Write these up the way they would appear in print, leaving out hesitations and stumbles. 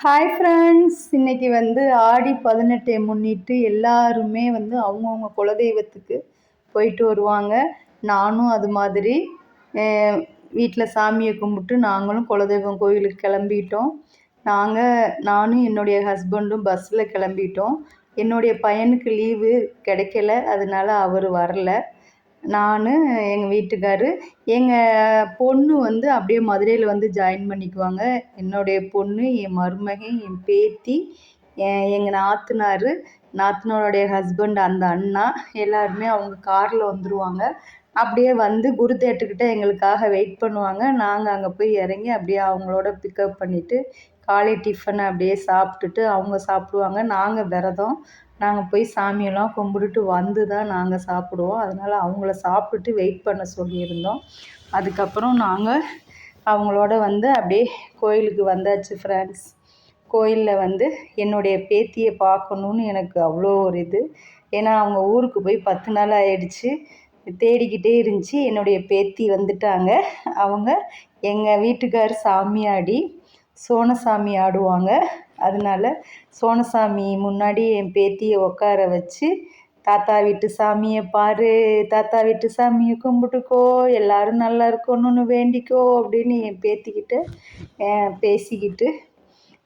Hi friends, இன்னைக்கு ஆடி 18 முன்னிட்டு எல்லாருமே அவங்கவுங்க குலதெய்வத்துக்கு போயிட்டு வருவாங்க. நானும் அது மாதிரி வீட்டில் சாமியை கும்பிட்டு நாங்களும் குலதெய்வம் கோயிலுக்கு கிளம்பிட்டோம். நானும் என்னுடைய ஹஸ்பண்டும் பஸ்ஸில் கிளம்பிட்டோம். என்னுடைய பையனுக்கு லீவு கிடைக்கல, அதனால அவர் வரல. நான் எங்கள் வீட்டுக்காரு, எங்கள் பொண்ணு அப்படியே மதுரையில் ஜாயின் பண்ணிக்குவாங்க. என்னுடைய பொண்ணு, என் மருமகன், என் பேத்தி, எங்கள் நாத்தனாருடைய ஹஸ்பண்ட், அந்த அண்ணா எல்லாருமே அவங்க காரில் வந்துடுவாங்க. அப்படியே குரு தேட்டர்கிட்ட எங்களுக்காக வெயிட் பண்ணுவாங்க. நாங்கள் அங்கே போய் இறங்கி அப்படியே அவங்களோட பிக்கப் பண்ணிவிட்டு காலை டிஃபனை அப்படியே சாப்பிட்டுட்டு அவங்க சாப்பிடுவாங்க. நாங்கள் விரதம். நாங்கள் போய் சாமியெல்லாம் கும்பிட்டுட்டு தான் நாங்கள் சாப்பிடுவோம். அதனால் அவங்கள சாப்பிட்டுட்டு வெயிட் பண்ண சொல்லியிருந்தோம். அதுக்கப்புறம் நாங்கள் அவங்களோட அப்படியே கோயிலுக்கு வந்தாச்சு ஃப்ரெண்ட்ஸ். கோயிலில் என்னுடைய பேத்தியை பார்க்கணுன்னு எனக்கு அவ்வளோ ஒரு இது. ஏன்னா அவங்க ஊருக்கு போய் 10 நாள் ஆயிடுச்சு. தேடிக்கிட்டே இருந்துச்சு. என்னுடைய பேத்தி வந்துட்டாங்க. அவங்க எங்கள் வீட்டுக்கார் சாமியாடி சோனசாமி ஆடுவாங்க. அதனால சோனசாமி முன்னாடி என் பேத்தியை உட்கார வச்சு, தாத்தா வீட்டு சாமியை பாரு, தாத்தா வீட்டு சாமியை கும்பிட்டுக்கோ, எல்லோரும் நல்லா இருக்கணும்னு வேண்டிக்கோ அப்படின்னு என் பேத்திக்கிட்ட பேசிக்கிட்டு,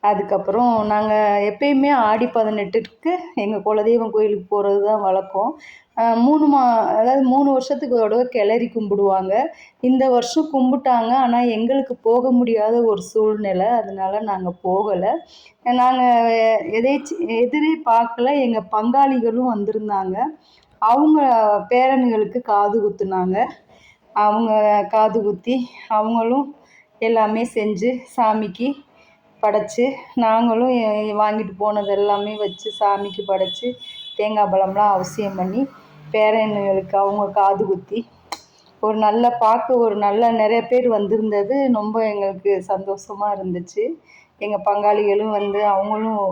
அதுக்கப்புறம் நாங்கள் எப்பயுமே ஆடி 18க்கு எங்கள் குலதெய்வம் கோயிலுக்கு போகிறது தான் வழக்கம். 3 வருஷத்துக்கு ஒரு தடவை கிளறி கும்பிடுவாங்க. இந்த வருஷம் கும்பிட்டாங்க. ஆனால் எங்களுக்கு போக முடியாத ஒரு சூழ்நிலை, அதனால நாங்கள் போகலை. நாங்கள் எதிரே பார்க்கல. எங்கள் பங்காளிகளும் வந்திருந்தாங்க. அவங்க பேரனுங்களுக்கு காது குத்துனாங்க. அவங்க காது குத்தி அவங்களும் எல்லாமே செஞ்சு சாமிக்கு படைச்சி, நாங்களும் வாங்கிட்டு போனது எல்லாமே வச்சு சாமிக்கு படைச்சி தேங்காய் பழம்லாம் அவசியம் பண்ணி பேரனுங்களுக்கு அவங்க காது குத்தி ஒரு நல்ல நிறைய பேர் வந்திருந்தது. ரொம்ப எங்களுக்கு சந்தோஷமாக இருந்துச்சு. எங்கள் பங்காளிகளும் அவங்களும்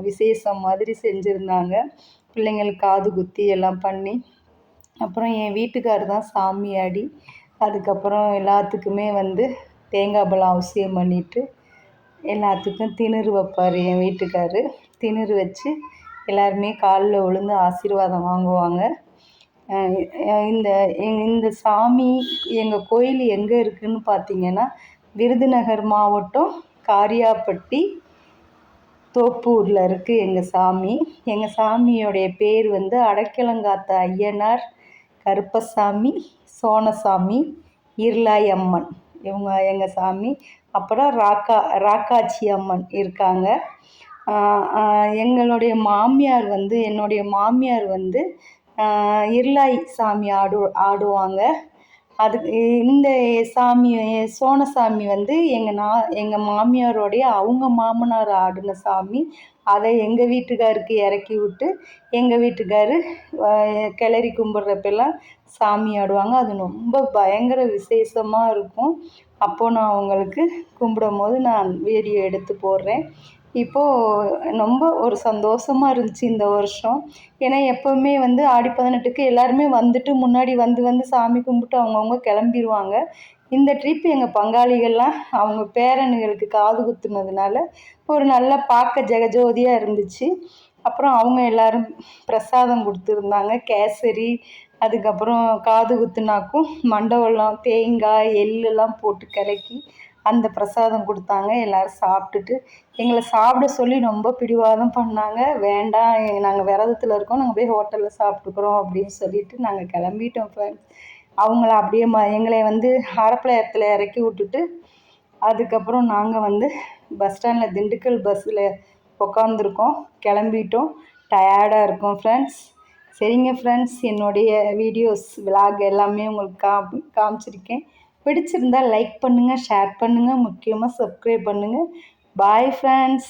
விசேஷம் மாதிரி செஞ்சுருந்தாங்க. பிள்ளைங்களுக்கு காது குத்தி எல்லாம் பண்ணி, அப்புறம் என் வீட்டுக்காரர் தான் சாமியாடி அதுக்கப்புறம் எல்லாத்துக்குமே தேங்காய் பழம் அவசியம் பண்ணிவிட்டு எல்லாத்துக்கும் திணறு வைப்பார். என் வீட்டுக்காரு திணறு வச்சு எல்லாருமே காலில் விழுந்து ஆசீர்வாதம் வாங்குவாங்க. இந்த சாமி எங்கள் கோயில் எங்கே இருக்குதுன்னு பார்த்தீங்கன்னா, விருதுநகர் மாவட்டம் காரியாப்பட்டி தோப்பூரில் இருக்குது எங்கள் சாமி. எங்கள் சாமியோடைய பேர் அடைக்கலங்காத்த ஐயனார், கருப்பசாமி, சோனசாமி, இருளாய் அம்மன், இவங்க எங்கள் சாமி. அப்புறம் ராக்காச்சி அம்மன் இருக்காங்க. என்னுடைய மாமியார் இருளாய் சாமி ஆடுவாங்க. அதுக்கு இந்த சாமி சோனசாமி எங்கள் மாமியாரோடைய அவங்க மாமனார் ஆடின சாமி. அதை எங்கள் வீட்டுக்காருக்கு இறக்கி விட்டு எங்கள் வீட்டுக்காரு கிளறி கும்பிட்றப்பெல்லாம் சாமி ஆடுவாங்க. அது ரொம்ப பயங்கர விசேஷமாக இருக்கும். அப்போது நான் அவங்களுக்கு கும்பிடும்போது நான் வீடியோ எடுத்து போடுறேன். இப்போது ரொம்ப ஒரு சந்தோஷமாக இருந்துச்சு இந்த வருஷம். ஏன்னா எப்போவுமே ஆடி 18க்கு எல்லாருமே வந்துட்டு முன்னாடி சாமி கும்பிட்டு அவங்கவுங்க கிளம்பிடுவாங்க. இந்த ட்ரிப் எங்கள் பங்காளிகள்லாம் அவங்க பேரனுங்களுக்கு காது குத்துனதுனால ஒரு நல்லா பார்க்க ஜெகஜோதியாக இருந்துச்சு. அப்புறம் அவங்க எல்லோரும் பிரசாதம் கொடுத்துருந்தாங்க. கேசரி, அதுக்கப்புறம் காது குத்துனாக்கும் மண்டவெல்லம், தேங்காய், எள்ளெல்லாம் போட்டு கலக்கி அந்த பிரசாதம் கொடுத்தாங்க. எல்லோரும் சாப்பிட்டுட்டு எங்களை சாப்பிட சொல்லி ரொம்ப பிடிவாதம் பண்ணாங்க. வேண்டாம், நாங்கள் விரதத்தில் இருக்கோம், நாங்கள் போய் ஹோட்டலில் சாப்பிட்டுக்குறோம் அப்படின்னு சொல்லிட்டு நாங்கள் கிளம்பிட்டோம் ஃப்ரெண்ட்ஸ். அவங்கள அப்படியே எங்களை ஆரப்பாளையத்தில் இறக்கி விட்டுட்டு அதுக்கப்புறம் நாங்கள் பஸ் ஸ்டாண்டில் திண்டுக்கல் பஸ்ஸில் உட்காந்துருக்கோம். கிளம்பிட்டோம். டயர்டாக இருக்கோம் ஃப்ரெண்ட்ஸ். சரிங்க ஃப்ரெண்ட்ஸ், என்னுடைய வீடியோஸ் விலாக் எல்லாமே உங்களுக்கு காமிச்சிருக்கேன். பிடிச்சிருந்தால் லைக் பண்ணுங்கள், ஷேர் பண்ணுங்கள், முக்கியமாக சப்ஸ்கிரைப் பண்ணுங்கள். Bye friends.